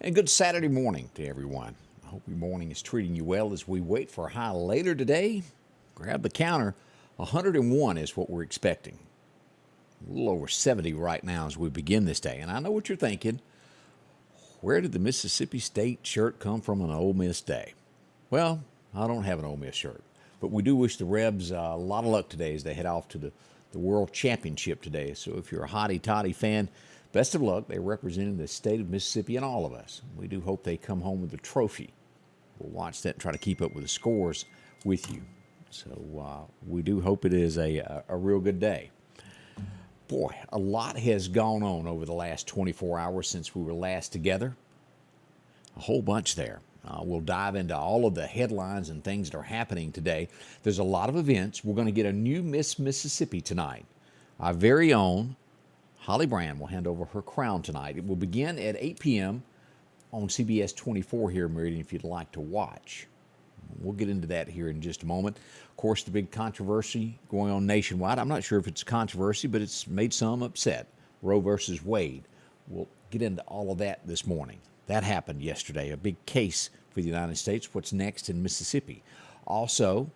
And good Saturday morning to everyone. I hope your morning is treating you well as we wait for a high later today. Grab the counter. 101 is what we're expecting. A little over 70 right now as we begin this day. And I know what you're thinking. Where did the Mississippi State shirt come from on an Ole Miss day? Well, I don't have an Ole Miss shirt. But we do wish the Rebs a lot of luck today as they head off to the World Championship today. So if you're a hotty-toddy fan, best of luck. They're representing the state of Mississippi and all of us. We do hope they come home with a trophy. We'll watch that and try to keep up with the scores with you. So we do hope it is a real good day. Boy, a lot has gone on over the last 24 hours since we were last together. A whole bunch there. We'll dive into all of the headlines and things that are happening today. There's a lot of events. We're going to get a new Miss Mississippi tonight. Our very own Holly Brand will hand over her crown tonight. It will begin at 8 p.m. on CBS 24 here in Meridian if you'd like to watch. We'll get into that here in just a moment. Of course, the big controversy going on nationwide. I'm not sure if it's a controversy, but it's made some upset. Roe versus Wade. We'll get into all of that this morning. That happened yesterday, a big case for the United States. What's next in Mississippi? Also,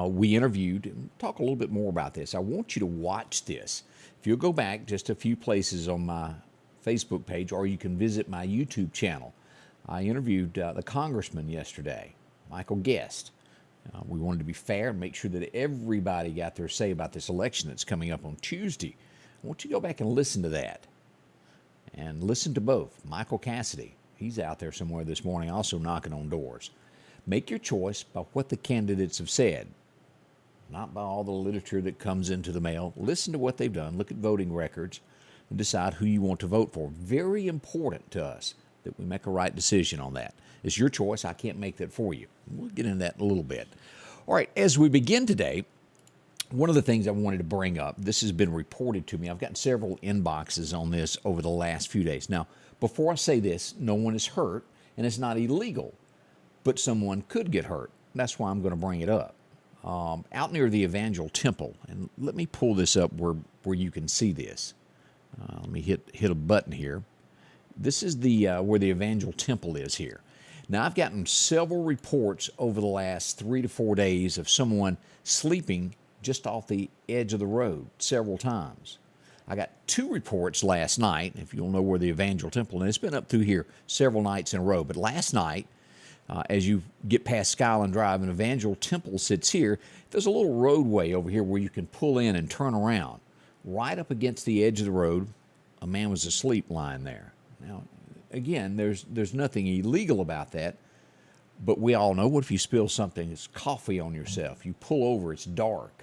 we interviewed, and talk a little bit more about this. I want you to watch this. If you'll go back just a few places on my Facebook page, or you can visit my YouTube channel. I interviewed the Congressman yesterday, Michael Gyest. We wanted to be fair and make sure that everybody got their say about this election that's coming up on Tuesday. I want you to go back and listen to that. And listen to both. Michael Cassidy, he's out there somewhere this morning also knocking on doors. Make your choice by what the candidates have said, not by all the literature that comes into the mail. Listen to what they've done. Look at voting records and decide who you want to vote for. Very important to us that we make a right decision on that. It's your choice. I can't make that for you. We'll get into that in a little bit. All right, as we begin today, one of the things I wanted to bring up, this has been reported to me. I've gotten several inboxes on this over the last few days. Now, before I say this, no one is hurt, and it's not illegal, but someone could get hurt. That's why I'm going to bring it up. Out near the Evangel Temple, and let me pull this up where you can see this. Let me hit a button here. This is the where the Evangel Temple is here. Now, I've gotten several reports over the last 3 to 4 days of someone sleeping just off the edge of the road several times. I got 2 reports last night, if you'll know where the Evangel Temple is. It's been up through here several nights in a row. But last night, as you get past Skyland Drive and Evangel Temple sits here, there's a little roadway over here where you can pull in and turn around. Right up against the edge of the road, a man was asleep lying there. Now, again, there's nothing illegal about that. But we all know, what if you spill something, it's coffee on yourself? You pull over, it's dark.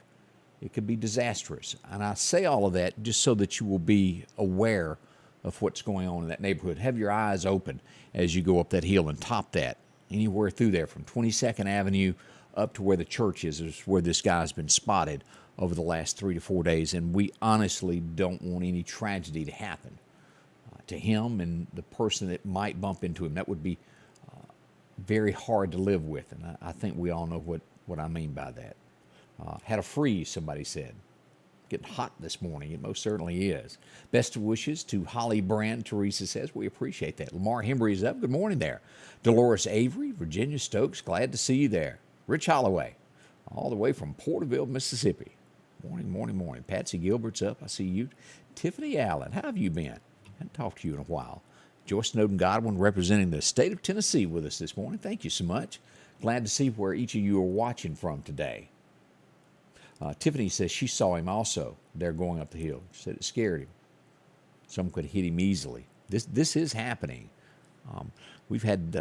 It could be disastrous. And I say all of that just so that you will be aware of what's going on in that neighborhood. Have your eyes open as you go up that hill and top that. Anywhere through there from 22nd Avenue up to where the church is where this guy's been spotted over the last 3 to 4 days. And we honestly don't want any tragedy to happen to him and the person that might bump into him. That would be very hard to live with. And I think we all know what I mean by that. Had a freeze, somebody said. Getting hot this morning. It most certainly is. Best of wishes to Holly Brand, Teresa says. We appreciate that. Lamar Hembry is up. Good morning there. Dolores Avery, Virginia Stokes, glad to see you there. Rich Holloway, all the way from Porterville, Mississippi. Morning, morning, morning. Patsy Gilbert's up. I see you. Tiffany Allen, how have you been? I haven't talked to you in a while. Joyce Snowden Godwin representing the state of Tennessee with us this morning. Thank you so much. Glad to see where each of you are watching from today. Tiffany says she saw him also there going up the hill. She said it scared him. Some could hit him easily. This is happening. We've had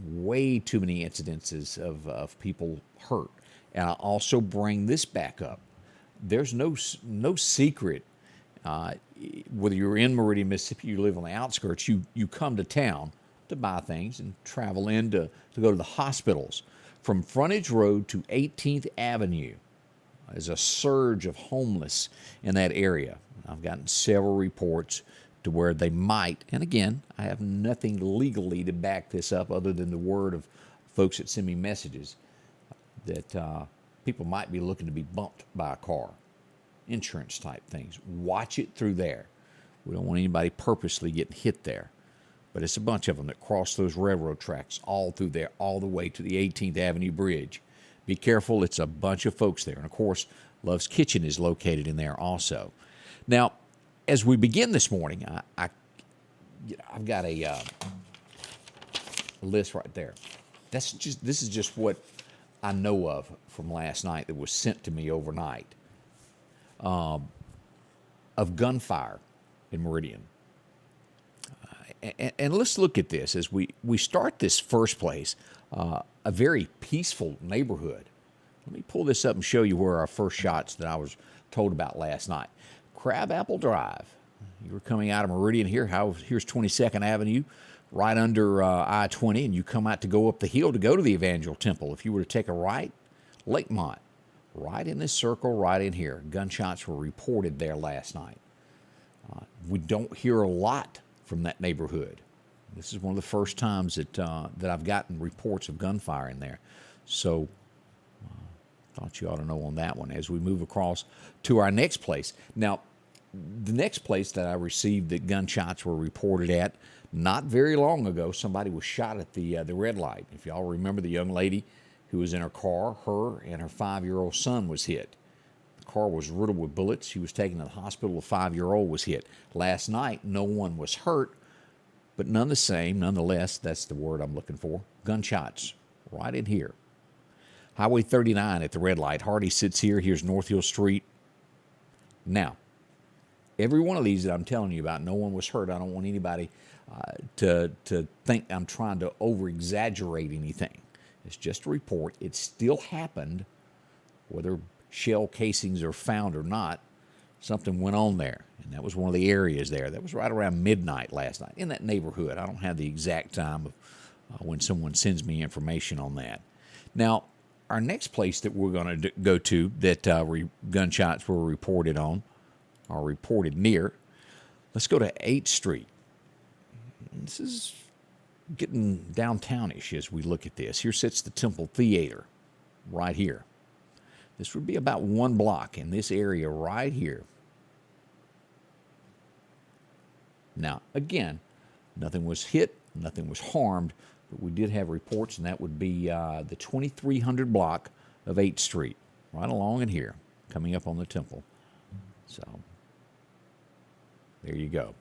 way too many incidences of people hurt. And I also bring this back up. There's no secret. Whether you're in Meridian, Mississippi, you live on the outskirts, you come to town to buy things and travel in to go to the hospitals. From Frontage Road to 18th Avenue, there's a surge of homeless in that area. I've gotten several reports to where they might, and again, I have nothing legally to back this up other than the word of folks that send me messages, that people might be looking to be bumped by a car. Insurance type things. Watch it through there. We don't want anybody purposely getting hit there. but it's a bunch of them that cross those railroad tracks all through there, all the way to the 18th Avenue Bridge. Be careful, it's a bunch of folks there. And, of course, Love's Kitchen is located in there also. Now, as we begin this morning, I've got a list right there. This is just what I know of from last night that was sent to me overnight of gunfire in Meridian. And let's look at this as we start this first place, a very peaceful neighborhood. Let me pull this up and show you where our first shots that I was told about last night. Crabapple Drive. You were coming out of Meridian here. Here's 22nd Avenue, right under I-20, and you come out to go up the hill to go to the Evangel Temple. If you were to take a right, Lakemont, right in this circle, right in here. Gunshots were reported there last night. We don't hear a lot from that neighborhood. This is one of the first times that I've gotten reports of gunfire in there. So thought you ought to know on that one as we move across to our next place. Now, the next place that I received that gunshots were reported at, not very long ago, somebody was shot at the red light. If y'all remember the young lady who was in her car, her and her 5-year-old son was hit. The car was riddled with bullets. She was taken to the hospital. The 5-year-old was hit. Last night, no one was hurt, but nonetheless, that's the word I'm looking for, gunshots right in here. Highway 39 at the red light. Hardy sits here. Here's North Hill Street. Now, every one of these that I'm telling you about, no one was hurt. I don't want anybody to think I'm trying to over-exaggerate anything. It's just a report. It still happened, whether shell casings are found or not. Something went on there, and that was one of the areas there. That was right around midnight last night in that neighborhood. I don't have the exact time of when someone sends me information on that. Now, our next place that we're going to go to that gunshots were reported on, or reported near, let's go to 8th Street. This is getting downtownish as we look at this. Here sits the Temple Theater right here. This would be about 1 block in this area right here. Now, again, nothing was hit, nothing was harmed, but we did have reports, and that would be the 2300 block of 8th Street, right along in here, coming up on the Temple. So, there you go.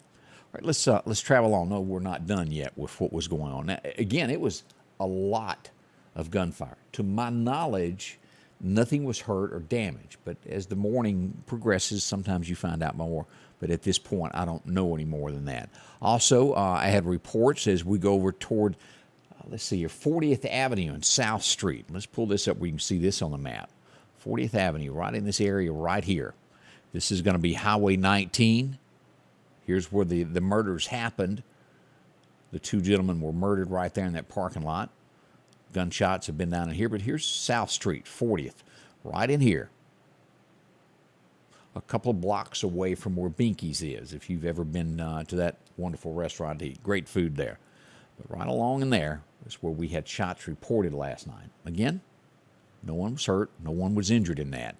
All right, let's travel on. No, we're not done yet with what was going on. Now, again, it was a lot of gunfire. To my knowledge, nothing was hurt or damaged, but as the morning progresses, sometimes you find out more. But at this point, I don't know any more than that. Also, I had reports as we go over toward, let's see here, 40th Avenue and South Street. Let's pull this up where you can see this on the map. 40th Avenue, right in this area right here. This is going to be Highway 19. Here's where the murders happened. The 2 gentlemen were murdered right there in that parking lot. Gunshots have been down in here, but here's South Street, 40th, right in here. A couple of blocks away from where Binky's is, if you've ever been to that wonderful restaurant to eat. Great food there. But right along in there is where we had shots reported last night. Again, no one was hurt. No one was injured in that.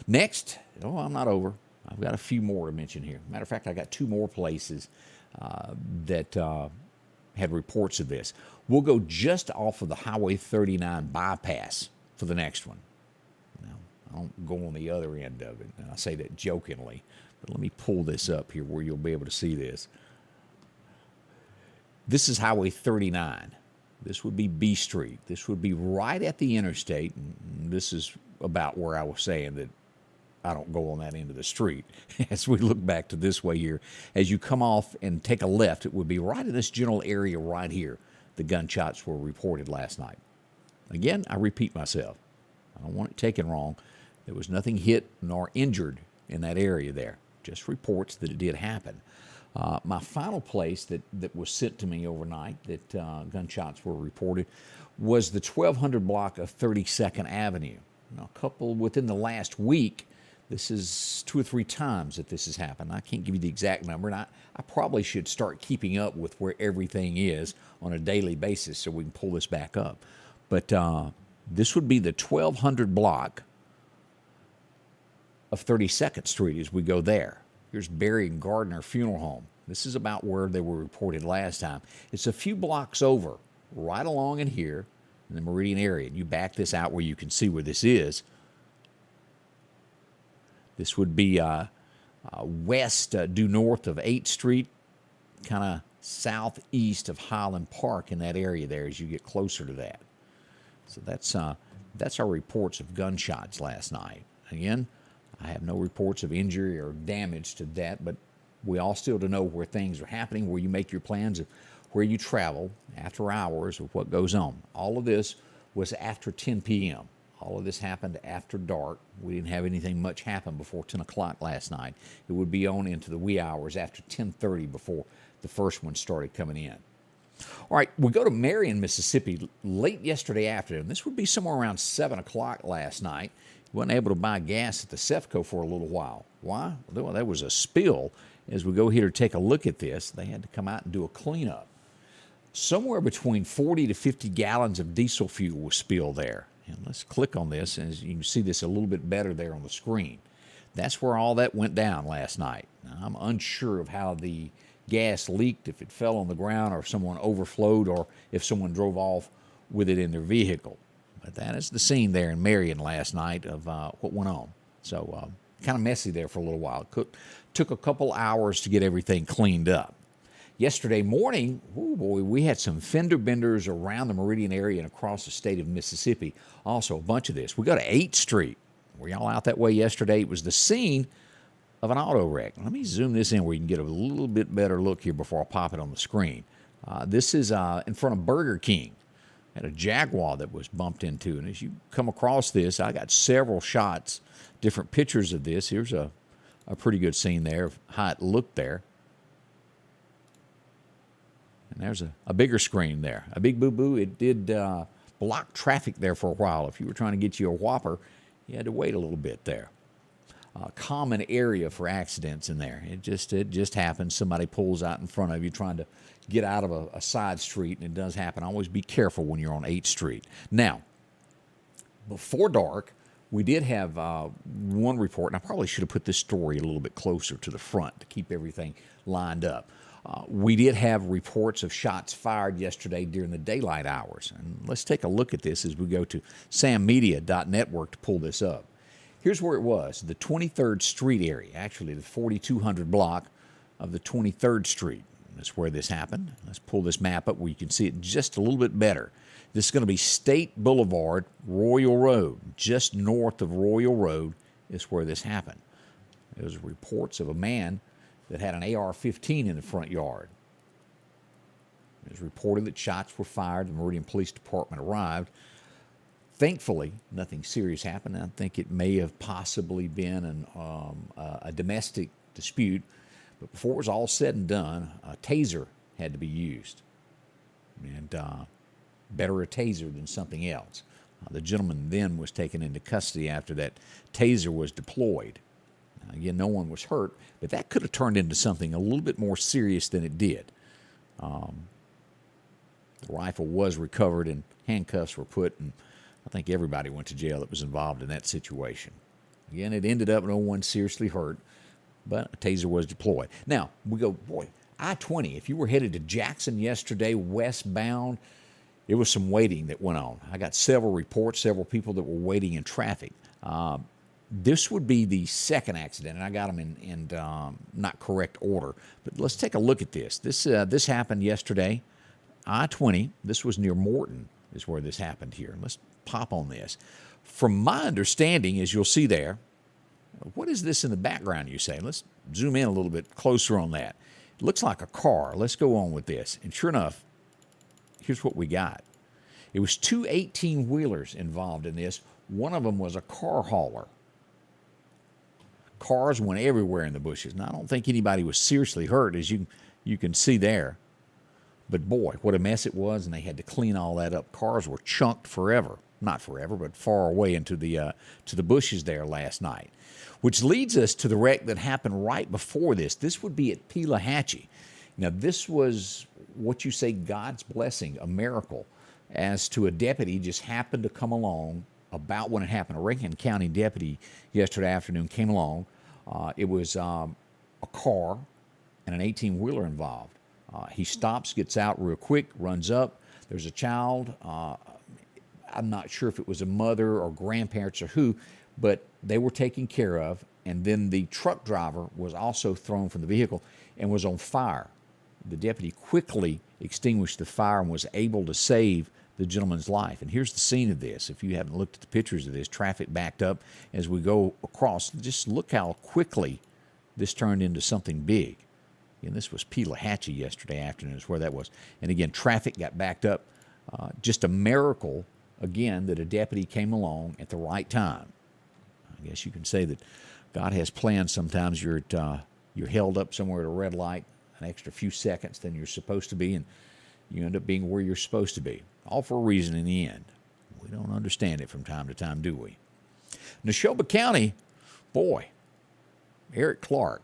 Next, I'm not over. I've got a few more to mention here. Matter of fact, I got 2 more places that had reports of this. We'll go just off of the Highway 39 bypass for the next one. Now, I don't go on the other end of it, and I say that jokingly, but let me pull this up here where you'll be able to see this. This is Highway 39. This would be B Street. This would be right at the interstate, and this is about where I was saying that I don't go on that end of the street. As we look back to this way here, as you come off and take a left, it would be right in this general area right here. The gunshots were reported last night. Again, I repeat myself. I don't want it taken wrong. There was nothing hit nor injured in that area there. Just reports that it did happen. My final place that was sent to me overnight that gunshots were reported was the 1200 block of 32nd Avenue. Now, a couple within the last week, this is 2 or 3 times that this has happened. I can't give you the exact number, and I probably should start keeping up with where everything is on a daily basis so we can pull this back up. But this would be the 1200 block of 32nd Street as we go there. Here's Barry and Gardner Funeral Home. This is about where they were reported last time. It's a few blocks over, right along in here in the Meridian area. And you back this out where you can see where this is. This would be west, due north of 8th Street, kind of southeast of Highland Park in that area there as you get closer to that. So that's our reports of gunshots last night. Again, I have no reports of injury or damage to that, but we all still to know where things are happening, where you make your plans, of where you travel after hours, of what goes on. All of this was after 10 p.m. All of this happened after dark. We didn't have anything much happen before 10 o'clock last night. It would be on into the wee hours after 10:30 before the first one started coming in. All right, we go to Marion, Mississippi late yesterday afternoon. This would be somewhere around 7 o'clock last night. We wasn't able to buy gas at the Cefco for a little while. Why? Well, there was a spill. As we go here to take a look at this, they had to come out and do a cleanup. Somewhere between 40 to 50 gallons of diesel fuel was spilled there. And let's click on this, and you can see this a little bit better there on the screen. That's where all that went down last night. Now, I'm unsure of how the gas leaked, if it fell on the ground or if someone overflowed or if someone drove off with it in their vehicle. But that is the scene there in Marion last night of what went on. So kind of messy there for a little while. It took a couple hours to get everything cleaned up. Yesterday morning, oh boy, we had some fender benders around the Meridian area and across the state of Mississippi. Also, a bunch of this. We go to 8th Street. Were y'all out that way yesterday? It was the scene of an auto wreck. Let me zoom this in where you can get a little bit better look here before I pop it on the screen. This is in front of Burger King. Had a Jaguar that was bumped into. And as you come across this, I got several shots, different pictures of this. Here's a pretty good scene there of how it looked there. And there's a bigger screen there. A big boo-boo. It did block traffic there for a while. If you were trying to get you a Whopper, you had to wait a little bit there. Common area for accidents in there. It just happens. Somebody pulls out in front of you trying to get out of a side street, and it does happen. Always be careful when you're on 8th Street. Now, before dark, we did have one report, and I probably should have put this story a little bit closer to the front to keep everything lined up. We did have reports of shots fired yesterday during the daylight hours. And let's take a look at this as we go to sammedia.network to pull this up. Here's where it was, the 23rd Street area, actually the 4200 block of the 23rd Street. That's where this happened. Let's pull this map up where you can see it just a little bit better. This is going to be State Boulevard, Royal Road. Just north of Royal Road is where this happened. There was reports of a man that had an AR-15 in the front yard. It was reported that shots were fired. The Meridian Police Department arrived. Thankfully, nothing serious happened. I think it may have possibly been a domestic dispute. But before it was all said and done, a taser had to be used. And better a taser than something else. The gentleman then was taken into custody after that taser was deployed. Again, no one was hurt, but that could have turned into something a little bit more serious than it did. The rifle was recovered and handcuffs were put, and I think everybody went to jail that was involved in that situation. Again, it ended up no one seriously hurt, but a taser was deployed. Now, we go, boy, I-20, if you were headed to Jackson yesterday westbound, there was some waiting that went on. I got several reports, several people that were waiting in traffic. This would be the second accident, and I got them in not correct order. But let's take a look at this. This happened yesterday. I-20, this was near Morton is where this happened here. Let's pop on this. From my understanding, as you'll see there, what is this in the background, you say? Let's zoom in a little bit closer on that. It looks like a car. Let's go on with this. And sure enough, here's what we got. It was two 18-wheelers involved in this. One of them was a car hauler. Cars went everywhere in the bushes. Now, I don't think anybody was seriously hurt, as you can see there. But boy, what a mess it was, and they had to clean all that up. Cars were chunked forever. Not forever, but far away into the bushes there last night. Which leads us to the wreck that happened right before this. This would be at Pelahatchie. Now, this was what you say God's blessing, a miracle, as to a deputy just happened to come along about when it happened. A Rankin County deputy yesterday afternoon came along. It was a car, and and an 18-wheeler involved. He stops, gets out real quick, runs up. There's a child. I'm not sure if it was a mother or grandparents or who, but they were taken care of. And then the truck driver was also thrown from the vehicle and was on fire. The deputy quickly extinguished the fire and was able to save the gentleman's life. And here's the scene of this. If you haven't looked at the pictures of this, traffic backed up as we go across. Just look how quickly this turned into something big. And this was Pelahatchie yesterday afternoon is where that was. And again, traffic got backed up. Just a miracle, again, that a deputy came along at the right time. I guess you can say that God has plans. Sometimes you're held up somewhere at a red light an extra few seconds than you're supposed to be, and you end up being where you're supposed to be. All for a reason in the end. We don't understand it from time to time, do we? Neshoba County, boy, Eric Clark.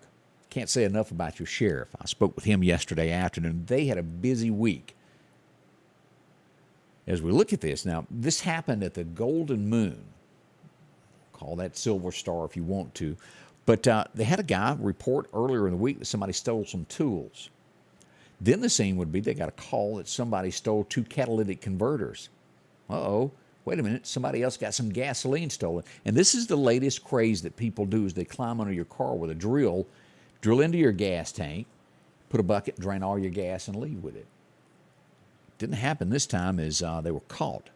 Can't say enough about your sheriff. I spoke with him yesterday afternoon. They had a busy week. As we look at this, now, this happened at the Golden Moon. Call that Silver Star if you want to. But they had a guy report earlier in the week that somebody stole some tools. Then the scene would be they got a call that somebody stole 2 catalytic converters. Uh-oh, wait a minute, somebody else got some gasoline stolen. And this is the latest craze that people do is they climb under your car with a drill into your gas tank, put a bucket, drain all your gas, and leave with it. Didn't happen this time as they were caught.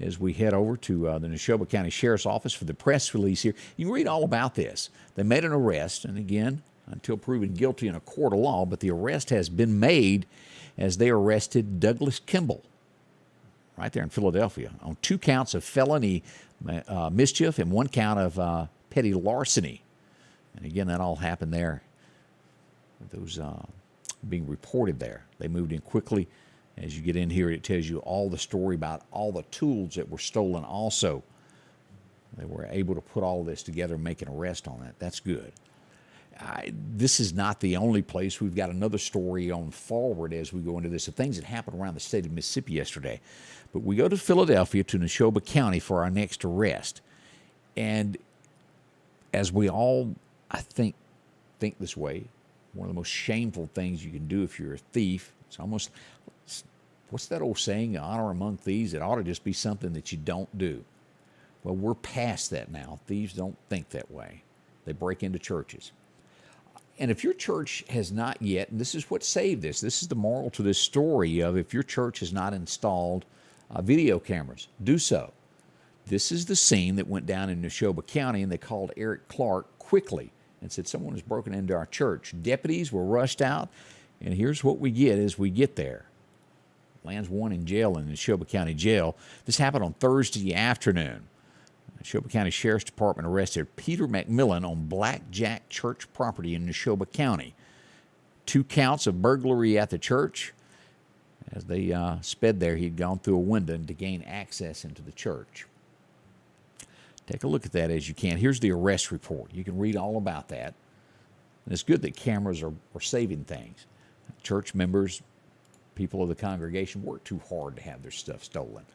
As we head over to the Neshoba County Sheriff's Office for the press release here, you can read all about this. They made an arrest, and again, until proven guilty in a court of law, but the arrest has been made as they arrested Douglas Kimball right there in Philadelphia on 2 counts of felony mischief and 1 count of petty larceny. And again, that all happened there. Those being reported there. They moved in quickly. As you get in here, it tells you all the story about all the tools that were stolen also. They were able to put all this together and make an arrest on that. That's good. This is not the only place. We've got another story on forward as we go into this of things that happened around the state of Mississippi yesterday. But we go to Philadelphia, to Neshoba County for our next arrest. And as we all, I think this way, one of the most shameful things you can do if you're a thief, it's almost, what's that old saying, honor among thieves? It ought to just be something that you don't do. Well, we're past that now. Thieves don't think that way. They break into churches. And if your church has not yet, and this is what saved this is the moral to this story of if your church has not installed video cameras, do so. This is the scene that went down in Neshoba County, and they called Eric Clark quickly and said someone has broken into our church. Deputies were rushed out, and here's what we get as we get there. Lands one in jail in Neshoba County Jail. This happened on Thursday afternoon. Neshoba County Sheriff's Department arrested Peter McMillan on Blackjack Church property in Neshoba County. 2 counts of burglary at the church. As they sped there, he'd gone through a window to gain access into the church. Take a look at that as you can. Here's the arrest report. You can read all about that. And it's good that cameras are saving things. Church members, people of the congregation work too hard to have their stuff stolen.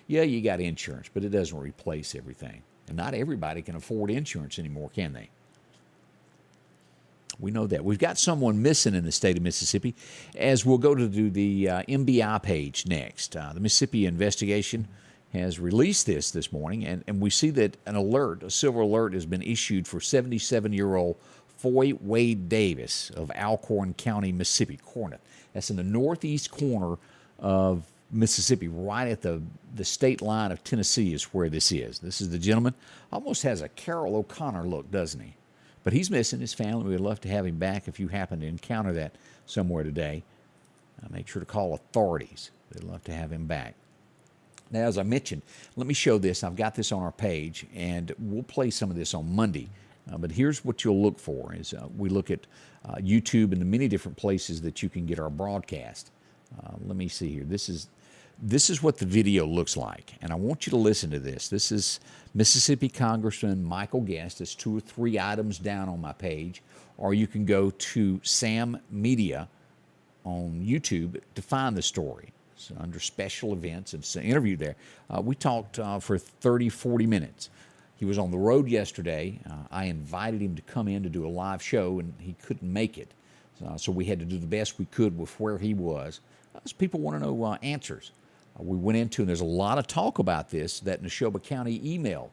Yeah, you got insurance, but it doesn't replace everything. And not everybody can afford insurance anymore, can they? We know that. We've got someone missing in the state of Mississippi, as we'll go to do the MBI page next. The Mississippi investigation has released this morning, and we see that a silver alert has been issued for 77-year-old Foy Wade Davis of Alcorn County, Mississippi, Corinth. That's in the northeast corner of Mississippi, right at the state line of Tennessee is where this is. This is the gentleman. Almost has a Carroll O'Connor look, doesn't he? But he's missing his family. We'd love to have him back if you happen to encounter that somewhere today. Make sure to call authorities. They'd love to have him back. Now, as I mentioned, let me show this. I've got this on our page, and we'll play some of this on Monday. But here's what you'll look for is we look at YouTube and the many different places that you can get our broadcast. Let me see here. This is what the video looks like, and I want you to listen to this. This is Mississippi Congressman Michael Gyest. It's 2 or 3 items down on my page, or you can go to Sam Media on YouTube to find the story. It's under special events. It's an interview there. We talked for 30, 40 minutes. He was on the road yesterday. I invited him to come in to do a live show, and he couldn't make it. So we had to do the best we could with where he was. People want to know answers. We went into, and there's a lot of talk about this, that Neshoba County email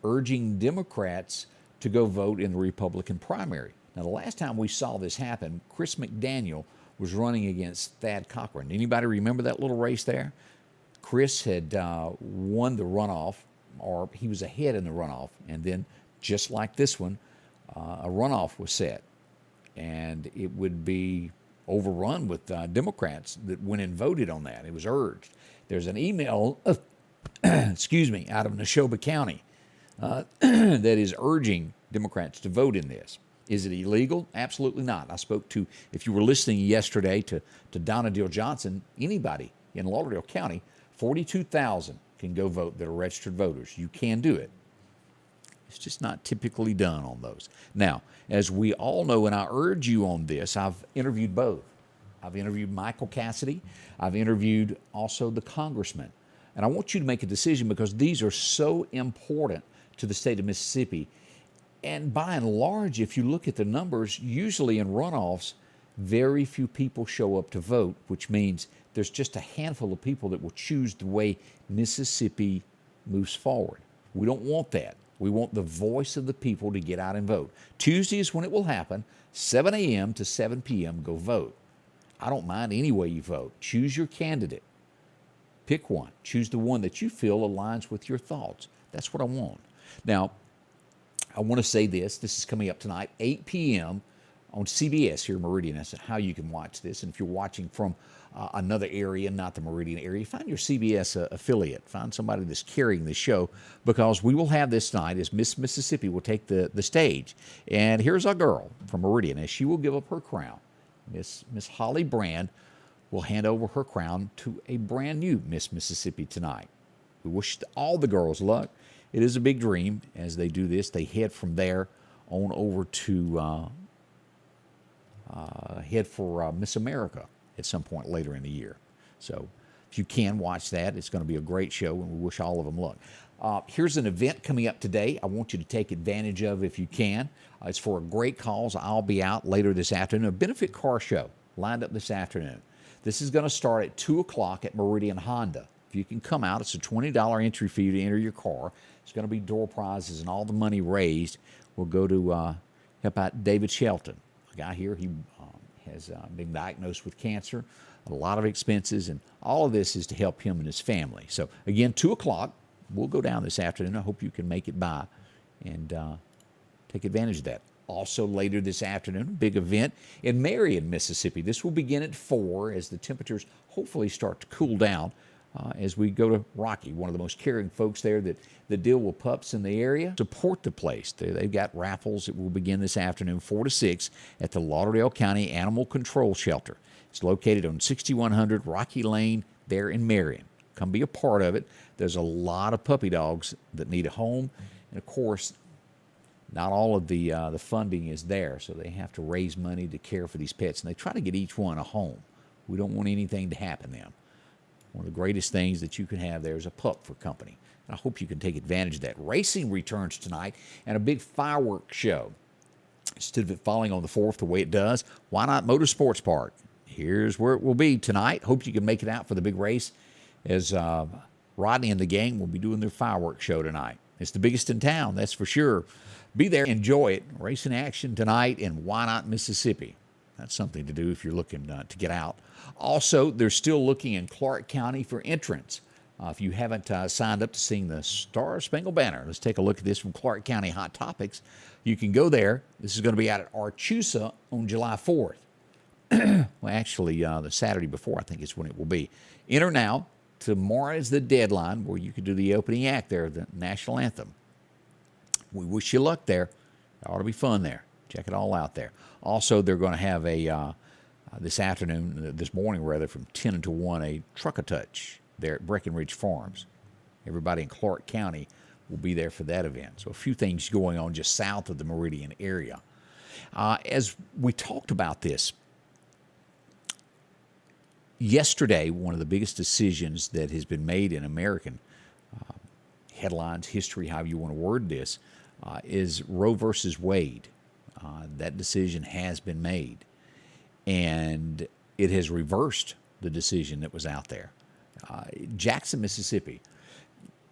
urging Democrats to go vote in the Republican primary. Now, the last time we saw this happen, Chris McDaniel was running against Thad Cochran. Anybody remember that little race there? Chris had won the runoff, or he was ahead in the runoff, and then, just like this one, a runoff was set. And it would be overrun with Democrats that went and voted on that. It was urged. There's an email, excuse me, out of Neshoba County that is urging Democrats to vote in this. Is it illegal? Absolutely not. I spoke to, if you were listening yesterday, to Donna Dill Johnson, anybody in Lauderdale County, 42,000 can go vote that are registered voters. You can do it. It's just not typically done on those. Now, as we all know, and I urge you on this, I've interviewed both. I've interviewed Michael Cassidy. I've interviewed also the congressman. And I want you to make a decision, because these are so important to the state of Mississippi. And by and large, if you look at the numbers, usually in runoffs, very few people show up to vote, which means there's just a handful of people that will choose the way Mississippi moves forward. We don't want that. We want the voice of the people to get out and vote. Tuesday is when it will happen, 7 a.m. to 7 p.m. Go vote. I don't mind any way you vote. Choose your candidate. Pick one. Choose the one that you feel aligns with your thoughts. That's what I want. Now, I want to say this. This is coming up tonight, 8 p.m. on CBS here in Meridian. That's how you can watch this. And if you're watching from another area, not the Meridian area, find your CBS affiliate. Find somebody that's carrying the show, because we will have this night as Miss Mississippi will take the stage. And here's our girl from Meridian, as she will give up her crown. Miss Holly Brand will hand over her crown to a brand new Miss Mississippi tonight. We wish all the girls luck. It is a big dream as they do this. They head from there on over to head for Miss America at some point later in the year. So if you can watch that, it's going to be a great show, and we wish all of them luck. Here's an event coming up today I want you to take advantage of if you can. It's for a great cause. I'll be out later this afternoon. A benefit car show lined up this afternoon. This is going to start at 2 o'clock at Meridian Honda. If you can come out, it's a $20 entry fee to enter your car. It's going to be door prizes, and all the money raised will go to help out David Shelton, a guy here. He has been diagnosed with cancer, a lot of expenses, and all of this is to help him and his family. So, again, 2 o'clock, we'll go down this afternoon. I hope you can make it by and take advantage of that. Also, later this afternoon, a big event in Marion, Mississippi. This will begin at 4 as the temperatures hopefully start to cool down as we go to Rocky, one of the most caring folks there that deal with pups in the area. Support the place. They've got raffles that will begin this afternoon, 4 to 6, at the Lauderdale County Animal Control Shelter. It's located on 6100 Rocky Lane there in Marion. Come be a part of it. There's a lot of puppy dogs that need a home. And, of course, not all of the funding is there, so they have to raise money to care for these pets. And they try to get each one a home. We don't want anything to happen to them. One of the greatest things that you can have there is a pup for company. And I hope you can take advantage of that. Racing returns tonight, and a big fireworks show. Instead of it falling on the 4th the way it does, why not Motorsports Park? Here's where it will be tonight. Hope you can make it out for the big race, as Rodney and the gang will be doing their fireworks show tonight. It's the biggest in town, that's for sure. Be there, enjoy it. Racing action tonight in Why Not, Mississippi. That's something to do if you're looking to get out. Also, they're still looking in Clark County for entrants. If you haven't signed up to sing the Star Spangled Banner, let's take a look at this from Clark County Hot Topics. You can go there. This is going to be out at Archusa on July 4th. Well, actually, the Saturday before, I think is when it will be. Enter now. Tomorrow is the deadline where you can do the opening act there, the national anthem. We wish you luck there. It ought to be fun there. Check it all out there. Also, they're going to have this morning, from 10 until 1, a truck-a-touch there at Breckenridge Farms. Everybody in Clark County will be there for that event. So a few things going on just south of the Meridian area. As we talked about this, yesterday, one of the biggest decisions that has been made in American headlines, history, however you want to word this, is Roe versus Wade. That decision has been made. and it has reversed the decision that was out there. Jackson, Mississippi.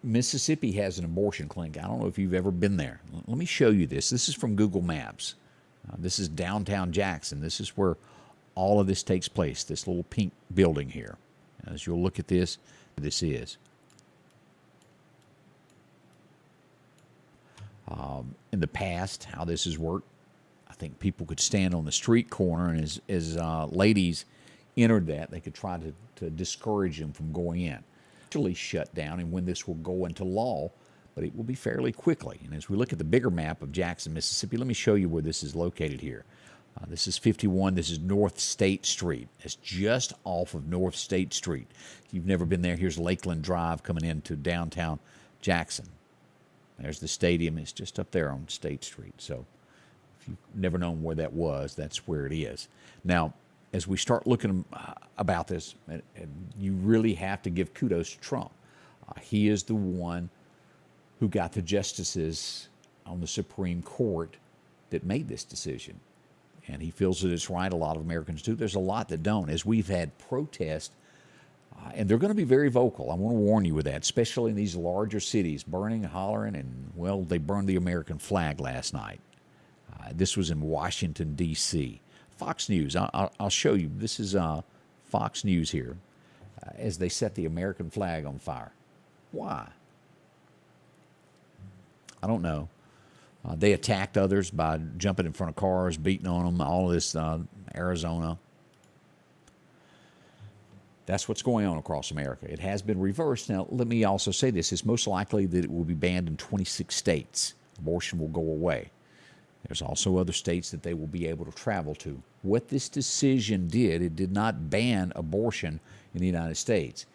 Mississippi has an abortion clinic. I don't know if you've ever been there. Let me show you this. This is from Google Maps. This is downtown Jackson. This is where all of this takes place, this little pink building here. As you'll look at this, this is. In the past, how this has worked, I think people could stand on the street corner, and as ladies entered that, they could try to discourage them from going in. Actually shut down, and when this will go into law, but it will be fairly quickly. And as we look at the bigger map of Jackson, Mississippi, let me show you where this is located here. This is 51. This is North State Street. It's just off of North State Street. If you've never been there, here's Lakeland Drive coming into downtown Jackson. There's the stadium. It's just up there on State Street. So if you've never known where that was, that's where it is. Now, as we start looking about this, you really have to give kudos to Trump. He is the one who got the justices on the Supreme Court that made this decision. And he feels that it's right. A lot of Americans do. There's a lot that don't. As we've had protests, and they're going to be very vocal. I want to warn you with that, especially in these larger cities, burning, hollering, and, well, they burned the American flag last night. This was in Washington, D.C. Fox News, I'll show you. This is Fox News here as they set the American flag on fire. Why? I don't know. They attacked others by jumping in front of cars, beating on them, all of this, Arizona. That's what's going on across America. It has been reversed. Now, let me also say this. It's most likely that it will be banned in 26 states. Abortion will go away. There's also other states that they will be able to travel to. What this decision did, it did not ban abortion in the United States.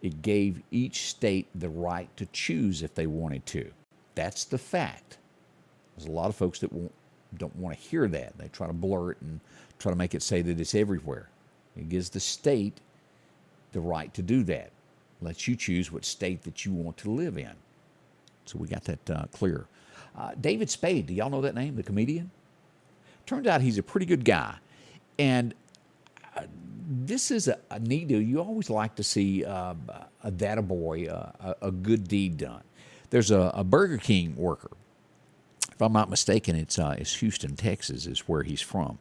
It gave each state the right to choose if they wanted to. That's the fact. There's a lot of folks that don't want to hear that. They try to blur it and try to make it say that it's everywhere. It gives the state the right to do that. Lets you choose what state that you want to live in. So we got that clear. David Spade, do y'all know that name, the comedian? Turns out he's a pretty good guy. And this is a neat deal. You always like to see a good deed done. There's a Burger King worker. If I'm not mistaken, it's Houston, Texas is where he's from.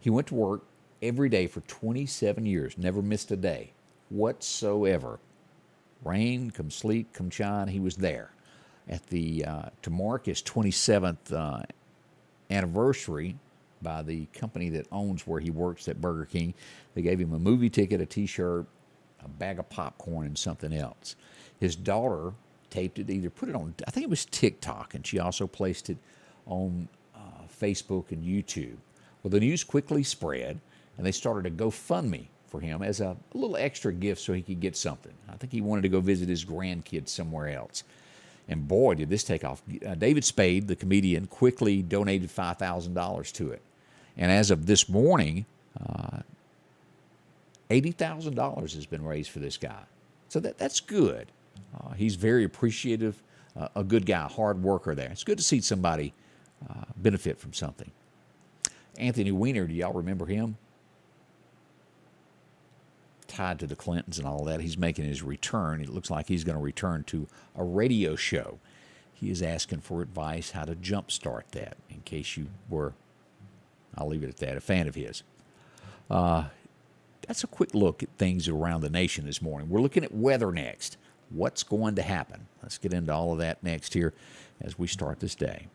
He went to work every day for 27 years, never missed a day whatsoever. Rain, come sleet, come shine, he was there. At the to mark his 27th anniversary by the company that owns where he works at Burger King, they gave him a movie ticket, a T-shirt, a bag of popcorn, and something else. His daughter taped it, either put it on, I think it was TikTok, and she also placed it on Facebook and YouTube. Well, the news quickly spread, and they started a GoFundMe for him as a little extra gift so he could get something. I think he wanted to go visit his grandkids somewhere else. And boy, did this take off. David Spade, the comedian, quickly donated $5,000 to it. And as of this morning, $80,000 has been raised for this guy. So that's good. He's very appreciative, a good guy, a hard worker there. It's good to see somebody benefit from something. Anthony Weiner, do y'all remember him? Tied to the Clintons and all that. He's making his return. It looks like he's going to return to a radio show. He is asking for advice how to jumpstart that, in case you were, I'll leave it at that, a fan of his. That's a quick look at things around the nation this morning. We're looking at weather next. What's going to happen? Let's get into all of that next here as we start this day.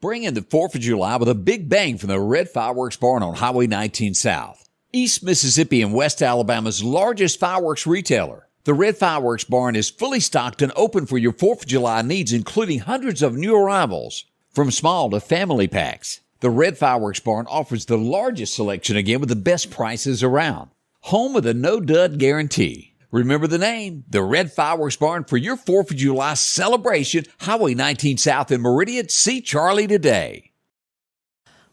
Bring in the 4th of July with a big bang from the Red Fireworks Barn on Highway 19 South. East Mississippi and West Alabama's largest fireworks retailer. The Red Fireworks Barn is fully stocked and open for your 4th of July needs, including hundreds of new arrivals. From small to family packs, the Red Fireworks Barn offers the largest selection again with the best prices around. Home with a no-dud guarantee. Remember the name, the Red Fireworks Barn, for your 4th of July celebration, Highway 19 South in Meridian. See Charlie today.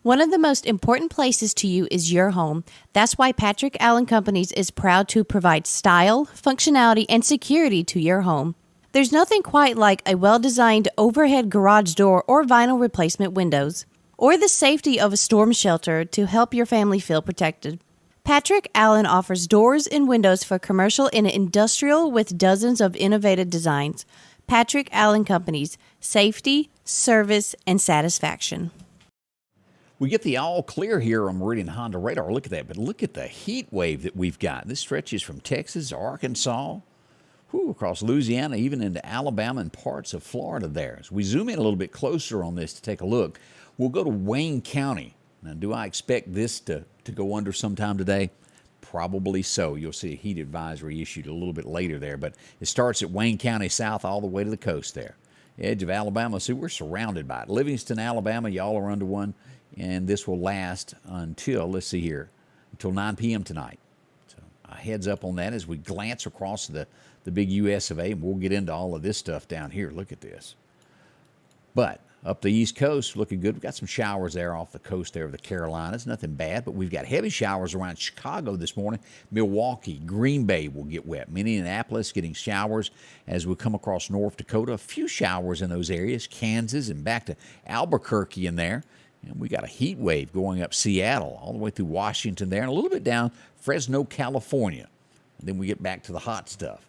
One of the most important places to you is your home. That's why Patrick Allen Companies is proud to provide style, functionality, and security to your home. There's nothing quite like a well-designed overhead garage door or vinyl replacement windows, or the safety of a storm shelter to help your family feel protected. Patrick Allen offers doors and windows for commercial and industrial with dozens of innovative designs. Patrick Allen Companies, safety, service, and satisfaction. We get the all clear here on Meridian Honda radar. Look at that. But look at the heat wave that we've got. This stretches from Texas, Arkansas, across Louisiana, even into Alabama and parts of Florida there. As we zoom in a little bit closer on this to take a look, we'll go to Wayne County. Now, do I expect this to go under sometime today? Probably so. You'll see a heat advisory issued a little bit later there, but it starts at Wayne County south all the way to the coast there. Edge of Alabama. See, we're surrounded by it. Livingston, Alabama, y'all are under one, and this will last until, let's see here, until 9 p.m. tonight. So a heads up on that as we glance across the big U.S. of A, and we'll get into all of this stuff down here. Look at this. But up the East Coast, looking good. We've got some showers there off the coast there of the Carolinas. Nothing bad, but we've got heavy showers around Chicago this morning. Milwaukee, Green Bay will get wet. Minneapolis getting showers as we come across North Dakota. A few showers in those areas. Kansas and back to Albuquerque in there. And we got a heat wave going up Seattle all the way through Washington there and a little bit down Fresno, California. And then we get back to the hot stuff.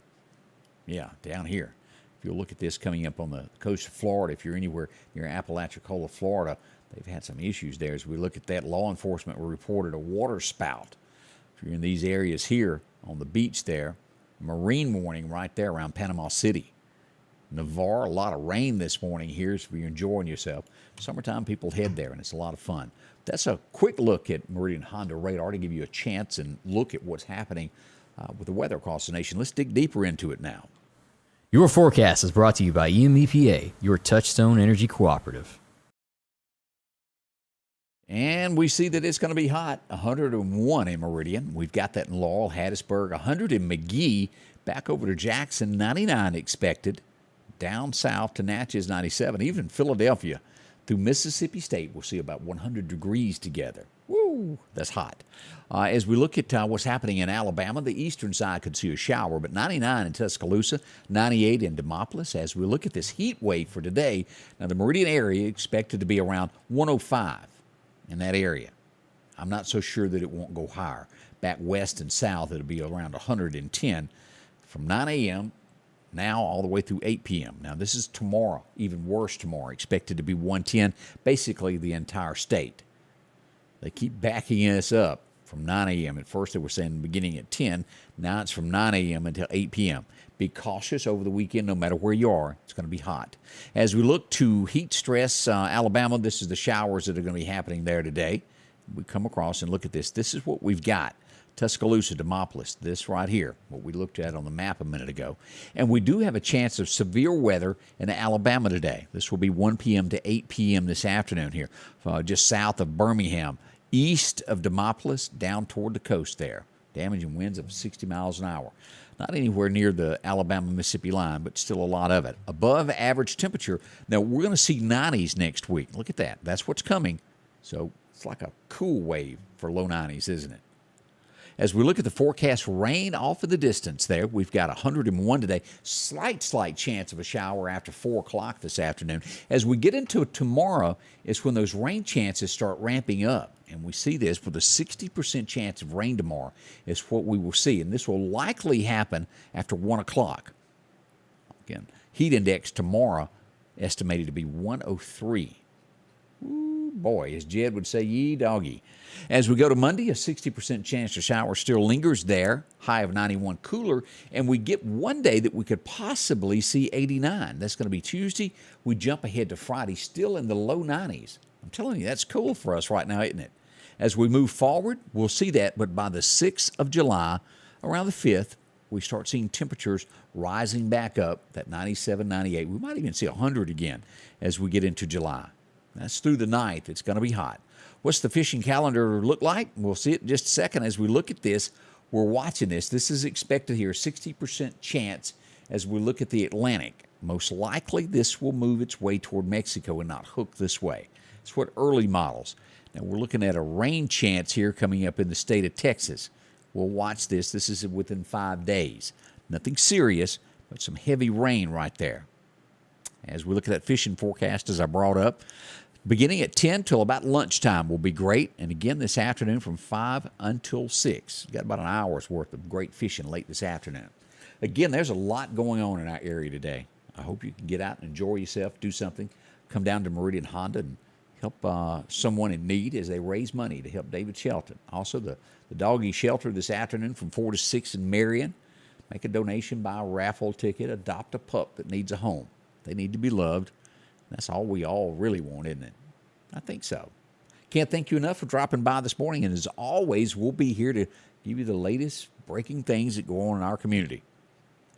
Yeah, down here. If you'll look at this coming up on the coast of Florida, if you're anywhere near Apalachicola, Florida, they've had some issues there. As we look at that, law enforcement reported a water spout. If you're in these areas here on the beach there, marine warning right there around Panama City. Navarre, a lot of rain this morning here, so you're enjoying yourself. Summertime, people head there, and it's a lot of fun. That's a quick look at Meridian Honda radar to give you a chance and look at what's happening with the weather across the nation. Let's dig deeper into it now. Your forecast is brought to you by EMEPA, your Touchstone Energy Cooperative. And we see that it's going to be hot. 101 in Meridian. We've got that in Laurel, Hattiesburg. 100 in McGee. Back over to Jackson, 99 expected. Down south to Natchez, 97. Even Philadelphia through Mississippi State, we'll see about 100 degrees together. Woo, that's hot. As we look at what's happening in Alabama, the eastern side could see a shower, but 99 in Tuscaloosa, 98 in Demopolis. As we look at this heat wave for today, now the Meridian area expected to be around 105 in that area. I'm not so sure that it won't go higher. Back west and south, it'll be around 110 from 9 a.m. now all the way through 8 p.m. Now, this is tomorrow, even worse tomorrow, expected to be 110, basically the entire state. They keep backing us up from 9 a.m. At first, they were saying beginning at 10. Now it's from 9 a.m. until 8 p.m. Be cautious over the weekend, no matter where you are. It's going to be hot. As we look to heat stress, Alabama, this is the showers that are going to be happening there today. We come across and look at this. This is what we've got. Tuscaloosa, Demopolis, this right here, what we looked at on the map a minute ago. And we do have a chance of severe weather in Alabama today. This will be 1 p.m. to 8 p.m. this afternoon here, just south of Birmingham, east of Demopolis, down toward the coast there. Damaging winds of 60 miles an hour. Not anywhere near the Alabama-Mississippi line, but still a lot of it. Above average temperature. Now, we're going to see 90s next week. Look at that. That's what's coming. So it's like a cool wave for low 90s, isn't it? As we look at the forecast, rain off in the distance there. We've got 101 today. Slight chance of a shower after 4 o'clock this afternoon. As we get into tomorrow, it's when those rain chances start ramping up. And we see this with a 60% chance of rain tomorrow is what we will see. And this will likely happen after 1 o'clock. Again, heat index tomorrow estimated to be 103. Ooh, boy, as Jed would say, yee doggy. As we go to Monday, a 60% chance of shower still lingers there, high of 91, cooler, and we get one day that we could possibly see 89. That's going to be Tuesday. We jump ahead to Friday, still in the low 90s. I'm telling you, that's cool for us right now, isn't it? As we move forward, we'll see that, but by the 6th of July, around the 5th, we start seeing temperatures rising back up, that 97, 98. We might even see 100 again as we get into July. That's through the 9th. It's going to be hot. What's the fishing calendar look like? We'll see it in just a second. As we look at this, we're watching this. This is expected here, 60% chance as we look at the Atlantic. Most likely, this will move its way toward Mexico and not hook this way. It's what early models. Now, we're looking at a rain chance here coming up in the state of Texas. We'll watch this. This is within 5 days. Nothing serious, but some heavy rain right there. As we look at that fishing forecast, as I brought up, Beginning at 10 till about lunchtime will be great. And again this afternoon from 5 until 6. Got about an hour's worth of great fishing late this afternoon. Again, there's a lot going on in our area today. I hope you can get out and enjoy yourself, do something. Come down to Meridian Honda and help someone in need as they raise money to help David Shelton. Also, the doggy shelter this afternoon from 4 to 6 in Marion. Make a donation, buy a raffle ticket, adopt a pup that needs a home. They need to be loved. That's all we all really want, isn't it? I think so. Can't thank you enough for dropping by this morning. And as always, we'll be here to give you the latest breaking things that go on in our community.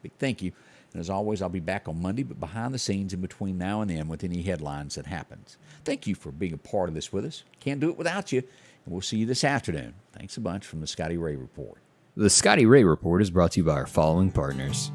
Big thank you. And as always, I'll be back on Monday, but behind the scenes in between now and then with any headlines that happens. Thank you for being a part of this with us. Can't do it without you. And we'll see you this afternoon. Thanks a bunch from the Scotty Ray Report. The Scotty Ray Report is brought to you by our following partners: